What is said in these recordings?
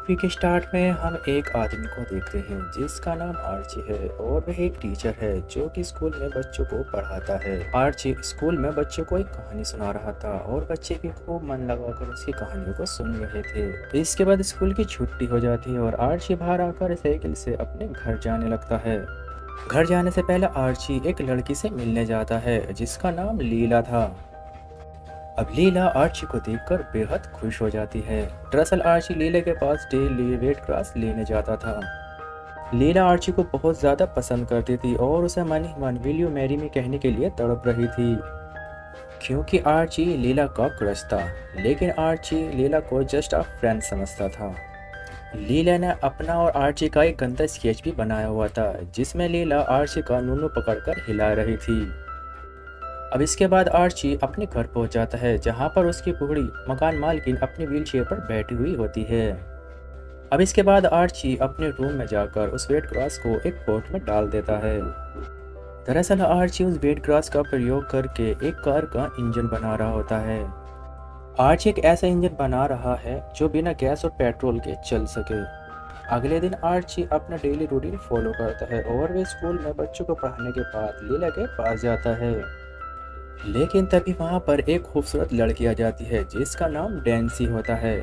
Movie के start में हम एक आदमी को देखते हैं जिसका नाम आर्ची है और वह एक टीचर है जो कि स्कूल में बच्चों को पढ़ाता है। आर्ची स्कूल में बच्चों को एक कहानी सुना रहा था और बच्चे भी खूब मन लगाकर उसकी कहानियों को सुन रहे थे। इसके बाद स्कूल की छुट्टी हो जाती है और आर्ची बाहर आकर साइकिल से अपने घर जाने लगता है। घर जाने से पहले आर्ची एक लड़की से मिलने जाता है जिसका नाम लीला था। अब लीला आर्ची को देखकर बेहद खुश हो जाती है। दरअसल आर्ची लीला के पास डेली रेड क्रॉस लेने जाता था। लीला आर्ची को बहुत ज़्यादा पसंद करती थी और उसे मन ही मन विल यू मैरी मी कहने के लिए तड़प रही थी, क्योंकि आर्ची लीला का क्रश था। लेकिन आर्ची लीला को जस्ट अ फ्रेंड समझता था। लीला ने अपना और आर्ची का एक गंदा स्केच भी बनाया हुआ था जिसमें लीला आर्ची का नूनू पकड़कर हिला रही थी। अब इसके बाद आर्ची अपने घर पहुंच जाता है जहां पर उसकी बूढ़ी मकान मालकिन अपनी व्हीलचेयर पर बैठी हुई होती है। अब इसके बाद आर्ची अपने रूम में जाकर उस रेड क्रॉस को एक पॉट में डाल देता है। दरअसल आर्ची उस रेड क्रॉस का प्रयोग करके एक कार का इंजन बना रहा होता है। आर्ची एक ऐसा इंजन बना रहा है जो बिना गैस और पेट्रोल के चल सके। अगले दिन आर्ची अपना डेली रूटीन फॉलो करता है और वे स्कूल में बच्चों को पढ़ाने के बाद लीला के पास जाता है। लेकिन तभी वहां पर एक खूबसूरत लड़की आ जाती है जिसका नाम डैन्सी होता है।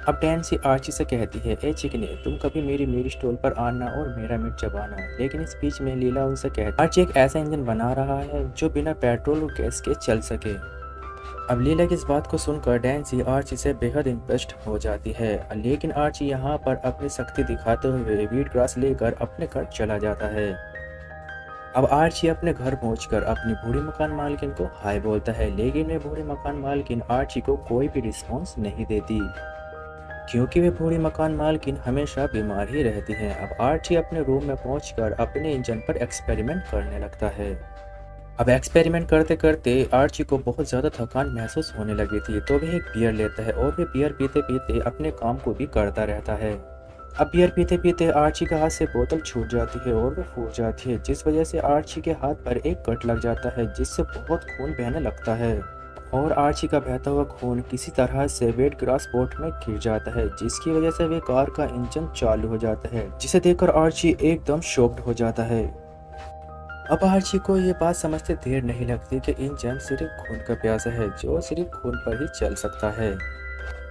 अब डैन्सी आर्ची से कहती है, ए चिकने, तुम कभी मेरी स्टॉल पर आना और मेरा मीट चबाना। लेकिन इस बीच में लीला उनसे कहती, आर्ची एक ऐसा इंजन बना रहा है जो बिना पेट्रोल और गैस के चल सके। अब लीला की इस बात को सुनकर डैन्सी आर्ची से बेहद इंप्रेस्ड हो जाती है। लेकिन आर्ची यहाँ पर अपनी शक्ति दिखाते हुए व्हीट ग्रास लेकर अपने घर चला जाता है। अब आर्ची अपने घर पहुंचकर अपनी बूढ़ी मकान मालकिन को हाय बोलता है, लेकिन वे बूढ़ी मकान मालकिन आर्ची को कोई भी रिस्पॉन्स नहीं देती, क्योंकि वे बूढ़ी मकान मालकिन हमेशा बीमार ही रहती हैं। अब आर्ची अपने रूम में पहुंचकर अपने इंजन पर एक्सपेरिमेंट करने लगता है। अब एक्सपेरिमेंट करते करते आर्ची को बहुत ज़्यादा थकान महसूस होने लगी थी, तो वह एक बियर लेता है और वे बियर पीते पीते अपने काम को भी करता रहता है। अब बियर पीते पीते आर्ची के हाथ से बोतल छूट जाती है और वो फूट जाती है, जिस वजह से आर्ची के हाथ पर एक कट लग जाता है जिससे बहुत खून बहने लगता है। और आर्ची का बहता हुआ खून किसी तरह से वेट ग्रास पोर्ट में गिर जाता है, जिसकी वजह से वे कार का इंजन चालू हो जाता है, जिसे देखकर आर्ची एकदम शॉक्ड हो जाता है। अब आर्ची को ये बात समझते देर नहीं लगती कि इंजन सिर्फ खून का प्यासा है जो सिर्फ खून पर ही चल सकता है।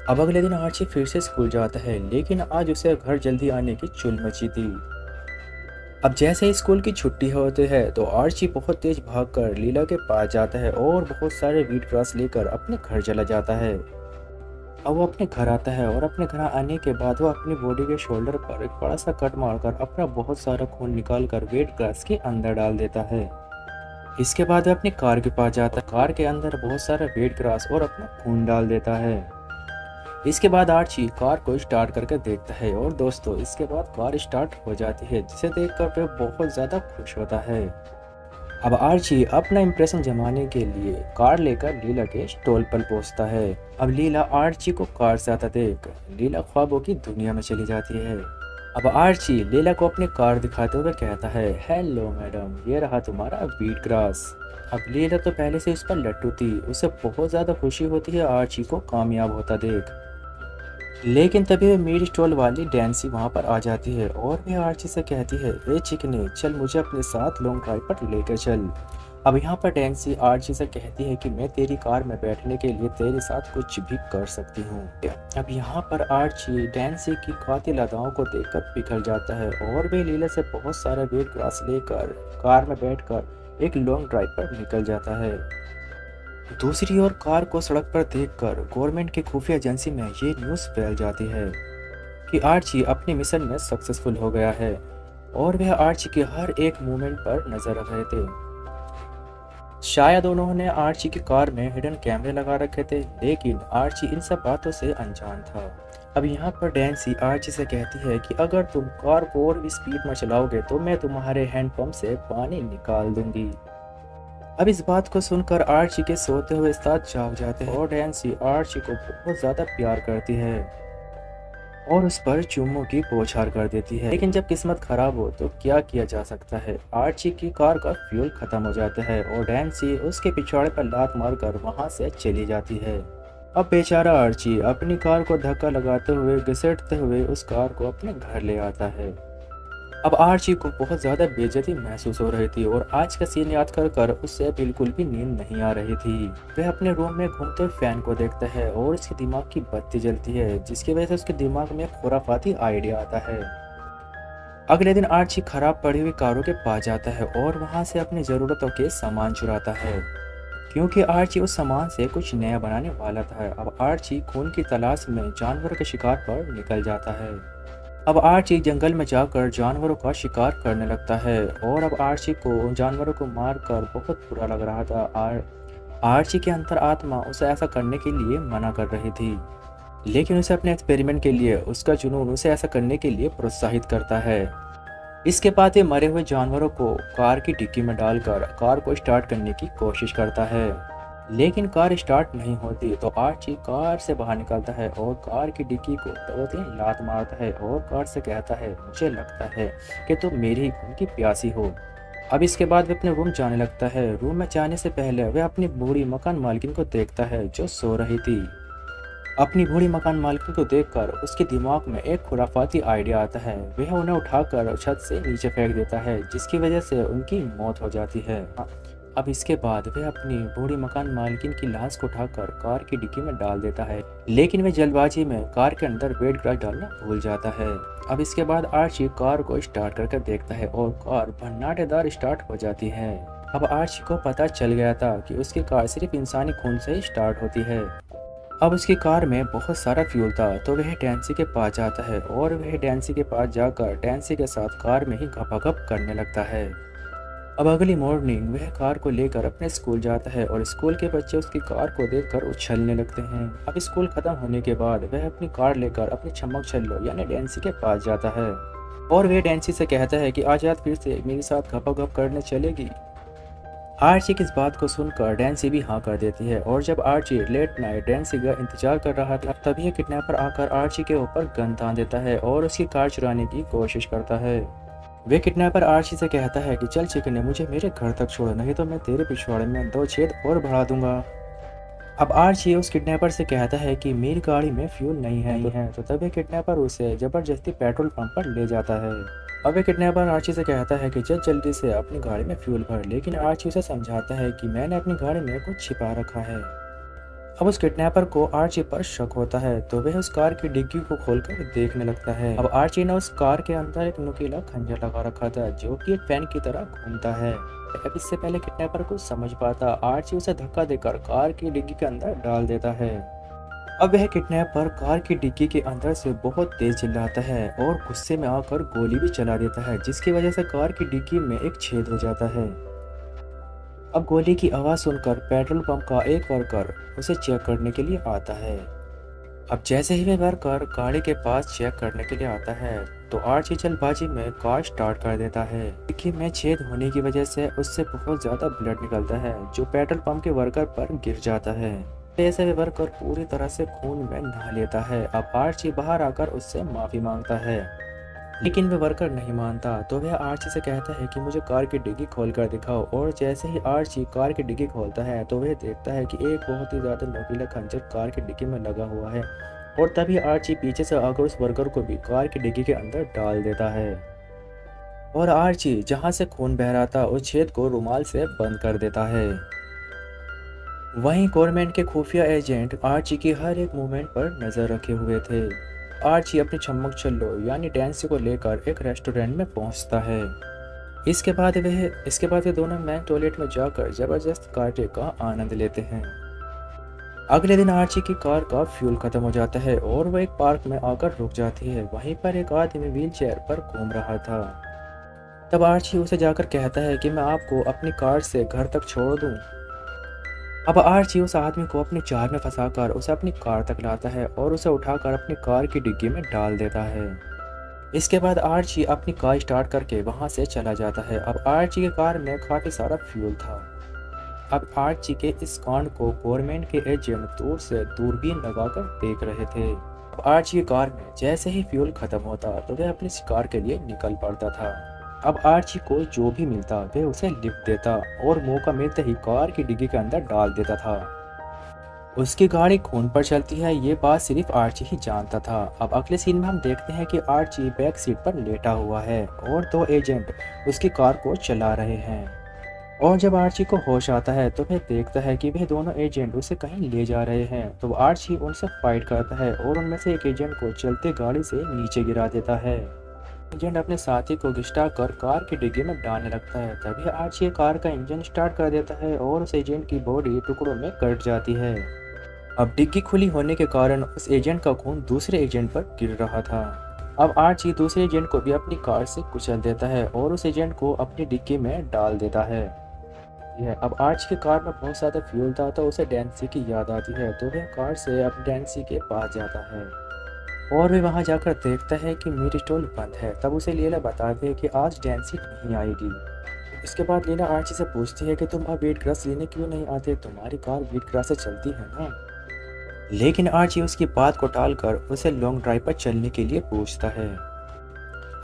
अब अगले दिन आर्ची फिर से स्कूल जाता है, लेकिन आज उसे घर जल्दी आने की चुल मची थी। अब जैसे ही स्कूल की छुट्टी होती है तो आर्ची बहुत तेज भागकर लीला के पास जाता है और बहुत सारे व्हीट ग्रास लेकर अपने घर चला जाता है। अब वो अपने घर आता है और अपने घर आने के बाद वो अपनी बॉडी के शोल्डर पर एक बड़ा सा कट मारकर अपना बहुत सारा खून निकालकर व्हीट ग्रास के अंदर डाल देता है। इसके बाद वो अपनी कार के पास जाता है, कार के अंदर बहुत सारा व्हीट ग्रास और अपना खून डाल देता है। इसके बाद आर्ची कार को स्टार्ट करके देखता है और दोस्तों इसके बाद कार स्टार्ट हो जाती है, जिसे देखकर वह बहुत ज़्यादा खुश होता है। अब आर्ची अपना इंप्रेशन जमाने के लिए कार लेकर लीला के स्टॉल पर पहुंचता है। अब लीला आर्ची को कार से आता देख लीला ख्वाबों की दुनिया में चली जाती है। अब आर्ची लीला को अपनी कार दिखाते हुए कहता है, हेलो मैडम, ये रहा तुम्हारा व्हीट ग्रास। अब लीला तो पहले से उस पर लट्टू थी, उसे बहुत ज़्यादा खुशी होती है आर्ची को कामयाब होता देख। लेकिन तभी वह मीट स्टॉल वाली डैन्सी वहां पर आ जाती है और वह आर्ची से कहती है, ए चिकने, चल मुझे अपने साथ लॉन्ग ड्राइव पर लेकर चल। अब यहाँ पर डैन्सी आर्ची से कहती है कि मैं तेरी कार में बैठने के लिए तेरे साथ कुछ भी कर सकती हूँ। अब यहाँ पर आर्ची डैन्सी की कातिल अदाओं को देखकर पिघल जाता है और वे लीला से बहुत सारा व्हीट ग्रास लेकर कार में बैठकर एक लॉन्ग ड्राइव पर निकल जाता है। दूसरी ओर कार को सड़क पर देखकर गवर्नमेंट की खुफिया एजेंसी में ये न्यूज़ फैल जाती है कि आर्ची अपने मिशन में सक्सेसफुल हो गया है और वह आर्ची के हर एक मूवमेंट पर नजर रख रहे थे। शायद उन्होंने आर्ची की कार में हिडन कैमरे लगा रखे थे, लेकिन आर्ची इन सब बातों से अनजान था। अब यहाँ पर डैन्सी आर्ची से कहती है कि अगर तुम कार को और भी स्पीड में चलाओगे तो मैं तुम्हारे हैंडपंप से पानी निकाल दूंगी। अब इस बात को सुनकर आर्ची के सोते हुए उस्ताद जाग जाते हैं और डैन्सी आर्ची को बहुत ज़्यादा प्यार करती है और उस पर चुम्मों की बौछार कर देती है। लेकिन जब किस्मत खराब हो तो क्या किया जा सकता है, आर्ची की कार का फ्यूल खत्म हो जाता है और डैन्सी उसके पिछवाड़े पर लात मारकर वहां से चली जाती है। अब बेचारा आर्ची अपनी कार को धक्का लगाते हुए घसीटते हुए उस कार को अपने घर ले आता है। अब आर्ची को बहुत ज़्यादा बेइज्जती महसूस हो रही थी और आज का सीन याद कर कर उससे बिल्कुल भी नींद नहीं आ रही थी। वह अपने रूम में घूमते हुए फैन को देखता है और उसके दिमाग की बत्ती जलती है, जिसकी वजह से उसके दिमाग में एक खुराफाती आइडिया आता है। अगले दिन आर्ची खराब पड़ी हुई कारों के पास जाता है और वहां से अपनी ज़रूरतों के सामान चुराता है, क्योंकि आर्ची उस सामान से कुछ नया बनाने वाला था। अब आर्ची खून की तलाश में जानवरों के शिकार पर निकल जाता है। अब आर्ची जंगल में जाकर जानवरों का शिकार करने लगता है और अब आर्ची को उन जानवरों को मारकर बहुत बुरा लग रहा था। आर्ची के अंतर आत्मा उसे ऐसा करने के लिए मना कर रही थी, लेकिन उसे अपने एक्सपेरिमेंट के लिए उसका जुनून उसे ऐसा करने के लिए प्रोत्साहित करता है। इसके बाद ये मरे हुए जानवरों को कार की डिक्की में डालकर कार को स्टार्ट करने की कोशिश करता है, लेकिन कार स्टार्ट नहीं होती। तो आर्ची कार से बाहर निकलता है और कार की डिक्की को 2-3 लात मारता है और कार से कहता है, मुझे लगता है कि तुम मेरी ही खून की प्यासी हो। अब इसके बाद वह अपने रूम जाने लगता है। रूम में जाने से पहले वह अपनी बूढ़ी मकान मालकिन को देखता है जो सो रही थी। अपनी बूढ़ी मकान मालकिन को देखकर उसके दिमाग में एक खुराफाती आइडिया आता है। वह उन्हें उठाकर छत से नीचे फेंक देता है, जिसकी वजह से उनकी मौत हो जाती है। अब इसके बाद वह अपनी बूढ़ी मकान मालकिन की लाश को उठाकर कार की डिक्की में डाल देता है, लेकिन वह जल्दबाजी में कार के अंदर वेट ग्रास डालना भूल जाता है। अब इसके बाद आर्ची कार को स्टार्ट करके देखता है और कार भन्नाटेदार स्टार्ट हो जाती है। अब आर्ची को पता चल गया था कि उसकी कार सिर्फ इंसानी खून से ही स्टार्ट होती है। अब उसकी कार में बहुत सारा फ्यूल था, तो वह डैन्सी के पास जाता है और वह डैन्सी के पास जाकर डैन्सी के साथ कार में ही गपागप करने लगता है। अब अगली मॉर्निंग वह कार को लेकर अपने स्कूल जाता है और स्कूल के बच्चे उसकी कार को देखकर उछलने लगते हैं। अब स्कूल खत्म होने के बाद वह अपनी कार लेकर अपनी चमक छल्लो यानी डैन्सी के पास जाता है और वह डैन्सी से कहता है कि आज रात फिर से मेरे साथ गपागप करने चलेगी। आर्ची की इस बात को सुनकर डैन्सी भी हाँ कर देती है और जब आर्ची लेट नाइट डैन्सी का इंतजार कर रहा था, तभी किडनैपर आकर आर्ची के ऊपर गन तान देता है और उसकी कार चुराने की कोशिश करता है। वे किडनैपर आर्ची से कहता है कि चल चिकने, मुझे मेरे घर तक छोड़, नहीं तो मैं तेरे पिछवाड़े में 2 छेद और बढ़ा दूंगा। अब आर्ची उस किडनैपर से कहता है कि मेरी गाड़ी में फ्यूल नहीं है, तो तभी किडनैपर उसे जबरदस्ती पेट्रोल पंप पर ले जाता है। अब वे किडनैपर आर्ची से कहता है कि जल्दी से अपनी गाड़ी में फ्यूल भर, लेकिन आर्ची उसे समझाता है कि मैंने अपनी गाड़ी में कुछ छिपा रखा है। अब उस किडनैपर को आर्ची पर शक होता है, तो वह उस कार की डिग्गी को खोलकर देखने लगता है। अब आर्ची ने उस कार के अंदर एक नुकीला खंजर लगा रखा था जो कि एक पेन की तरह घूमता है। अब इससे पहले किडनैपर को समझ पाता, आर्ची उसे धक्का देकर कार की डिग्गी के अंदर डाल देता है। अब वह किडनैपर कार की डिग्गी के अंदर से बहुत तेज चिल्लाता है और गुस्से में आकर गोली भी चला देता है, जिसकी वजह से कार की डिग्गी में एक छेद हो जाता है। अब गोली की आवाज़ सुनकर पेट्रोल पंप का एक वर्कर उसे चेक करने के लिए आता है। अब जैसे ही वह वर्कर गाड़ी के पास चेक करने के लिए आता है, तो आर्ची जल्दबाजी में कार स्टार्ट कर देता है। डिग्गी में छेद होने की वजह से उससे बहुत ज़्यादा ब्लड निकलता है जो पेट्रोल पंप के वर्कर पर गिर जाता है। ऐसे वह वर्कर पूरी तरह से खून में नहा लेता है। अब आर्ची बाहर आकर उससे माफ़ी मांगता है, लेकिन वह वर्कर नहीं मानता, तो वह आर्ची से कहता है कि मुझे कार की डिग्गी खोल कर दिखाओ। और जैसे ही आर्ची कार की डिग्गी खोलता है, तो वह देखता है कि एक बहुत ही ज़्यादा नुकीला खंजर कार की डिग्गी में लगा हुआ है। और तभी आर्ची पीछे से आकर उस वर्कर को भी कार की डिग्गी के अंदर डाल देता है और आर्ची जहाँ से खून बह रहा था उस छेद को रुमाल से बंद कर देता है। वहीं गवर्नमेंट के खुफिया एजेंट आर्ची की हर एक मूवमेंट पर नज़र रखे हुए थे। आर्ची अपनी चमक छल्लो यानी डैन्सी को लेकर एक रेस्टोरेंट में पहुंचता है। इसके बाद वे दोनों मैन टॉयलेट में जाकर जबरदस्त कांटे का आनंद लेते हैं। अगले दिन आर्ची की कार का फ्यूल खत्म हो जाता है और वह एक पार्क में आकर रुक जाती है। वहीं पर एक आदमी व्हील चेयर पर घूम रहा था। तब आर्ची उसे जाकर कहता है कि मैं आपको अपनी कार से घर तक छोड़ दूं। अब आर्ची उस आदमी को अपनी जार में फंसाकर उसे अपनी कार तक लाता है और उसे उठाकर अपनी कार की डिग्गी में डाल देता है। इसके बाद आर्ची अपनी कार स्टार्ट करके वहां से चला जाता है। अब आर्ची की कार में काफ़ी सारा फ्यूल था। अब आर्ची के इस कांड को गवर्नमेंट के एजेंट दूर से दूरबीन लगाकर देख रहे थे। अब आर्ची की कार में जैसे ही फ्यूल खत्म होता, तो वह अपनी शिकार के लिए निकल पड़ता था। अब आर्ची को जो भी मिलता वह उसे लिफ्ट देता और मौका मिलते ही कार की डिग्गी के अंदर डाल देता था। उसकी गाड़ी खून पर चलती है, ये बात सिर्फ आर्ची ही जानता था। अब अगले सीन में हम देखते हैं कि आर्ची बैक सीट पर लेटा हुआ है और दो एजेंट उसकी कार को चला रहे हैं। और जब आर्ची को होश आता है तो वह देखता है कि वह दोनों एजेंट उसे कहीं ले जा रहे हैं। तो आर्ची उनसे फाइट करता है और उनमें से एक एजेंट को चलते गाड़ी से नीचे गिरा देता है। एजेंट अपने साथी को घिसटा कर कार की डिग्गी में डालने लगता है। तभी आर्ची कार का इंजन स्टार्ट कर देता है और उस एजेंट की बॉडी टुकड़ों में कट जाती है। अब डिग्गी खुली होने के कारण उस एजेंट का खून दूसरे एजेंट पर गिर रहा था। अब आर्ची दूसरे एजेंट को भी अपनी कार से कुचल देता है और उस एजेंट को अपनी डिग्गी में डाल देता है। यह अब आर्च की कार में बहुत ज़्यादा फ्यूल था तो उसे डैन्सी की याद आती है, तो वह कार से अपनी डैन्सी के पास जाता है और वह वहां जाकर देखता है कि मेरी स्टॉल बंद है। तब उसे लीला बताती है कि आज डैन्सी नहीं आएगी। इसके बाद लीला आर्ची से पूछती है कि तुम अब वीट ग्रास लेने क्यों नहीं आते, तुम्हारी कार वीट ग्रास से चलती है ना। लेकिन आर्ची उसकी बात को टालकर उसे लॉन्ग ड्राइव पर चलने के लिए पूछता है।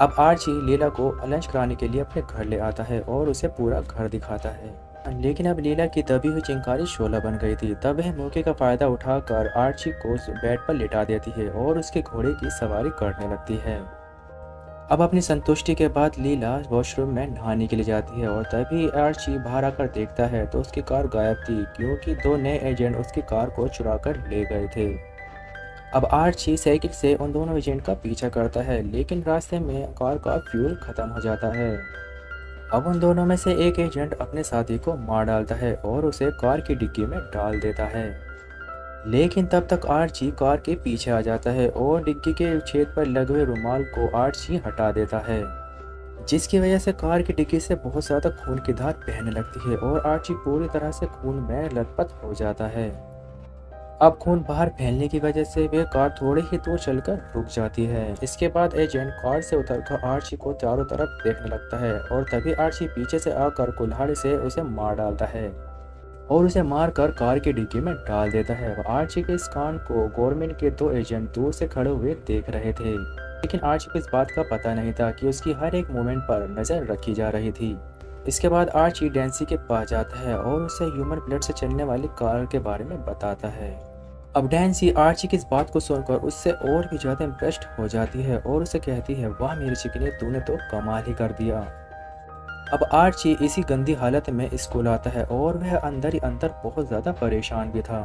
अब आर्ची लीला को लंच कराने के लिए अपने घर ले आता है और उसे पूरा घर दिखाता है। लेकिन अब लीला की दबी हुई चिंगारी शोला बन गई थी। तब वह मौके का फायदा उठाकर आर्ची को बेड पर लिटा देती है और उसके घोड़े की सवारी करने लगती है। अब अपनी संतुष्टि के बाद लीला वॉशरूम में नहाने के लिए जाती है और तभी आर्ची बाहर आकर देखता है तो उसकी कार गायब थी, क्योंकि दो नए एजेंट उसकी कार को चुरा कर ले गए थे। अब आर्ची साइकिल से उन दोनों एजेंट का पीछा करता है, लेकिन रास्ते में कार का फ्यूल खत्म हो जाता है। अब उन दोनों में से एक एजेंट अपने साथी को मार डालता है और उसे कार की डिग्गी में डाल देता है। लेकिन तब तक आर्ची कार के पीछे आ जाता है और डिग्गी के छेद पर लगे हुए रुमाल को आर्ची हटा देता है, जिसकी वजह से कार की डिग्गी से बहुत ज़्यादा खून की धार बहने लगती है और आर्ची पूरी तरह से खून में लथपथ हो जाता है। अब खून बाहर फैलने की वजह से वे कार थोड़े ही दूर चलकर रुक जाती है। इसके बाद एजेंट कार से उतरकर आर्ची को चारों तरफ देखने लगता है और तभी आर्ची पीछे से आकर कुल्हाड़ी से उसे मार डालता है और उसे मारकर कार की डिग्गी में डाल देता है। आर्ची के इस कांड को गवर्नमेंट के दो एजेंट दूर से खड़े हुए देख रहे थे, लेकिन आर्ची को इस बात का पता नहीं था कि उसकी हर एक मूवमेंट पर नजर रखी जा रही थी। इसके बाद आर्ची डैन्सी के पास जाता है और उसे ह्यूमन ब्लड से चलने वाली कार के बारे में बताता है। अब डैन्सी आर्ची की इस बात को सुनकर उससे और भी ज़्यादा इम्प्रेस्ड हो जाती है और उसे कहती है, वाह मेरी चिकनी, तूने तो कमाल ही कर दिया। अब आर्ची इसी गंदी हालत में स्कूल आता है और वह अंदर ही अंदर बहुत ज़्यादा परेशान भी था,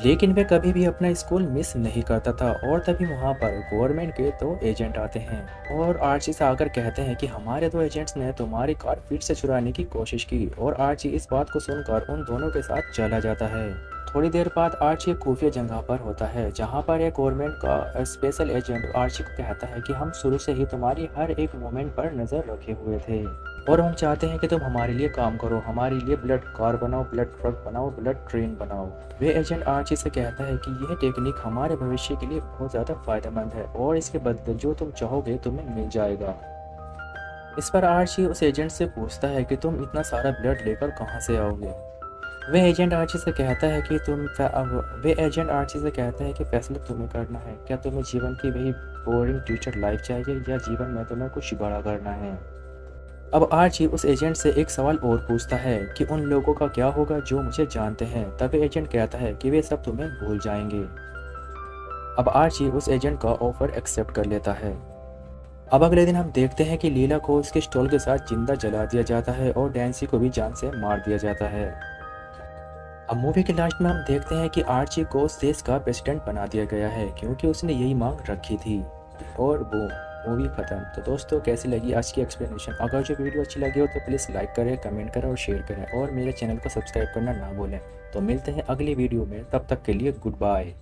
लेकिन वह कभी भी अपना स्कूल मिस नहीं करता था। और तभी वहाँ पर गवर्नमेंट के दो एजेंट आते हैं और आर्ची से आकर कहते हैं कि हमारे दो एजेंट्स ने तुम्हारी कार फिर से चुराने की कोशिश की। और आर्ची इस बात को सुनकर उन दोनों के साथ चला जाता है। थोड़ी देर बाद आर्ची एक खुफिया जगह पर होता है, जहाँ पर एक गवर्नमेंट का स्पेशल एजेंट आर्ची को कहता है कि हम शुरू से ही तुम्हारी हर एक मोमेंट पर नज़र रखे हुए थे और हम चाहते हैं कि तुम हमारे लिए काम करो, हमारे लिए ब्लड कार बनाओ, ब्लड ट्रक बनाओ, ब्लड ट्रेन बनाओ। वे एजेंट आर्ची से कहता है कि यह टेक्निक हमारे भविष्य के लिए बहुत ज़्यादा फायदेमंद है और इसके बदले जो तुम चाहोगे तुम्हें मिल जाएगा। इस पर आर्ची उस एजेंट से पूछता है कि तुम इतना सारा ब्लड लेकर कहाँ से आओगे। वे एजेंट आर्ची से कहता है कि फैसला तुम्हें करना है, क्या तुम्हें जीवन की वही बोरिंग टीचर लाइफ चाहिए या जीवन में तुम्हें कुछ बड़ा करना है। अब आर्ची उस एजेंट से एक सवाल और पूछता है कि उन लोगों का क्या होगा जो मुझे जानते हैं। तब एजेंट कहता है कि वे सब तुम्हें भूल जाएंगे। अब आर्ची उस एजेंट का ऑफर एक्सेप्ट कर लेता है। अब अगले दिन हम देखते हैं कि लीला को उसके स्टॉल के साथ जिंदा जला दिया जाता है और डैन्सी को भी जान से मार दिया जाता है। अब मूवी के लास्ट में हम देखते हैं कि आर्ची को देश का प्रेसिडेंट बना दिया गया है, क्योंकि उसने यही मांग रखी थी। और वो मूवी खत्म। तो दोस्तों, कैसी लगी आज की एक्सप्लेनेशन? अगर जो वीडियो अच्छी लगी हो तो प्लीज़ लाइक करें, कमेंट करें और शेयर करें और मेरे चैनल को सब्सक्राइब करना ना भूलें। तो मिलते हैं अगली वीडियो में, तब तक के लिए गुड बाय।